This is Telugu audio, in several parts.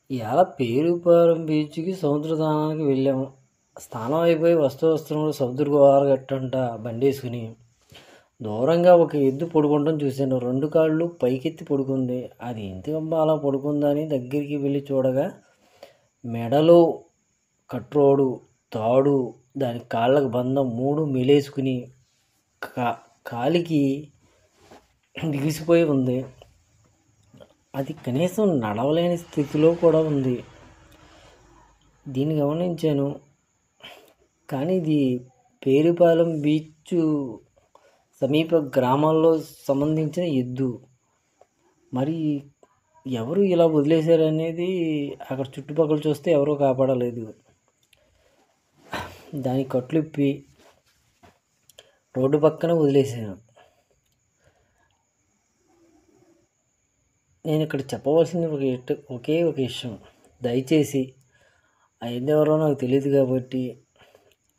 ఇవాళ పేరుపాలెం బీచ్కి సముద్ర స్నానానికి వెళ్ళాము. స్నానం అయిపోయి వస్తున్నప్పుడు సముద్ర గట్టంట బండి వేసుకుని దూరంగా ఒక ఎద్దు పడుకోవడం చూశాను. 2 కాళ్ళు పైకెత్తి పడుకుంది. అది ఎందుకమ్మా అలా పడుకుందని దగ్గరికి వెళ్ళి చూడగా మెడలో కట్రోడు, తాడు, దాని కాళ్ళకు బంధం 3 మెలేసుకుని కాలికి బిగిసిపోయి ఉంది. అది కనీసం నడవలేని స్థితిలో కూడా ఉంది. దీన్ని గమనించాను. కానీ ఇది పేరుపాలెం బీచ్ సమీప గ్రామాల్లో సంబంధించిన ఎద్దు. మరి ఎవరు ఇలా వదిలేశారనేది అక్కడ చుట్టుపక్కల చూస్తే ఎవరూ కాపాడలేదు. దాని కట్లిప్పి రోడ్డు పక్కన వదిలేశాను. నేను ఇక్కడ చెప్పవలసింది ఒకే ఒక విషయం. దయచేసి ఆ ఎద్దు ఎవరో నాకు తెలియదు కాబట్టి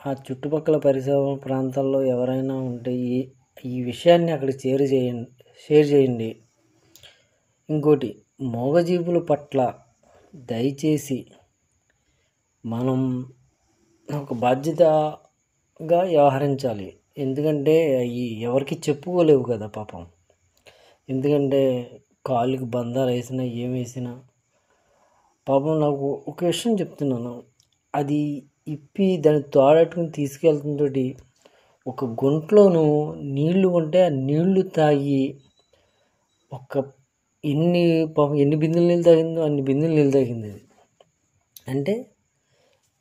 ఆ చుట్టుపక్కల పరిసర ప్రాంతాల్లో ఎవరైనా ఉంటే ఈ విషయాన్ని అక్కడ షేర్ చేయండి. ఇంకోటి, మూగజీవుల పట్ల దయచేసి మనం ఒక బాధ్యతగా వ్యవహరించాలి. ఎందుకంటే అవి ఎవరికి చెప్పుకోలేవు కదా పాపం. ఎందుకంటే కాళ్ళకి బంధాలు వేసినా ఏం వేసినా పాపం. నాకు ఒక విషయం చెప్తున్నాను. అది ఇప్పి దాన్ని తోడట్టుకుని తీసుకెళ్తుంటే ఒక గుంట్లోనూ నీళ్లు ఉంటే ఆ నీళ్లు తాగి ఎన్ని బిందెలు నీళ్ళు తాగిందో అన్ని బిందెలు నీళ్ళు తాగింది. అది అంటే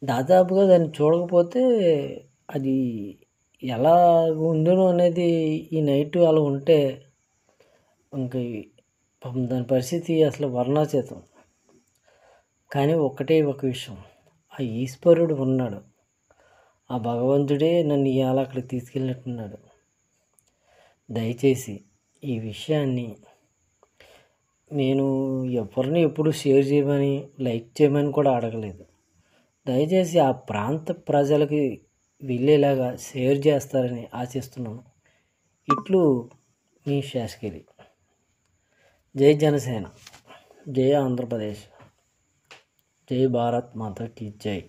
దాదాపుగా దాన్ని చూడకపోతే అది ఎలా ఉండును అనేది ఈ నైట్ అలా ఉంటే ఇంకా పాపం దాని పరిస్థితి అసలు వర్ణాతీతం. కానీ ఒకటే ఒక విషయం, ఆ ఈశ్వరుడు ఉన్నాడు. ఆ భగవంతుడే నన్ను ఇవాళ అక్కడికి తీసుకెళ్ళినట్టున్నాడు. దయచేసి ఈ విషయాన్ని నేను ఎవరిని ఎప్పుడు షేర్ చేయమని, లైక్ చేయమని కూడా అడగలేదు. దయచేసి ఆ ప్రాంత ప్రజలకి వెళ్ళేలాగా షేర్ చేస్తారని ఆశిస్తున్నాను. ఇట్లు మీ శేషగిరి. జై జనసేన, జై ఆంధ్రప్రదేశ్, జై భారత్ మాతా కీ జై.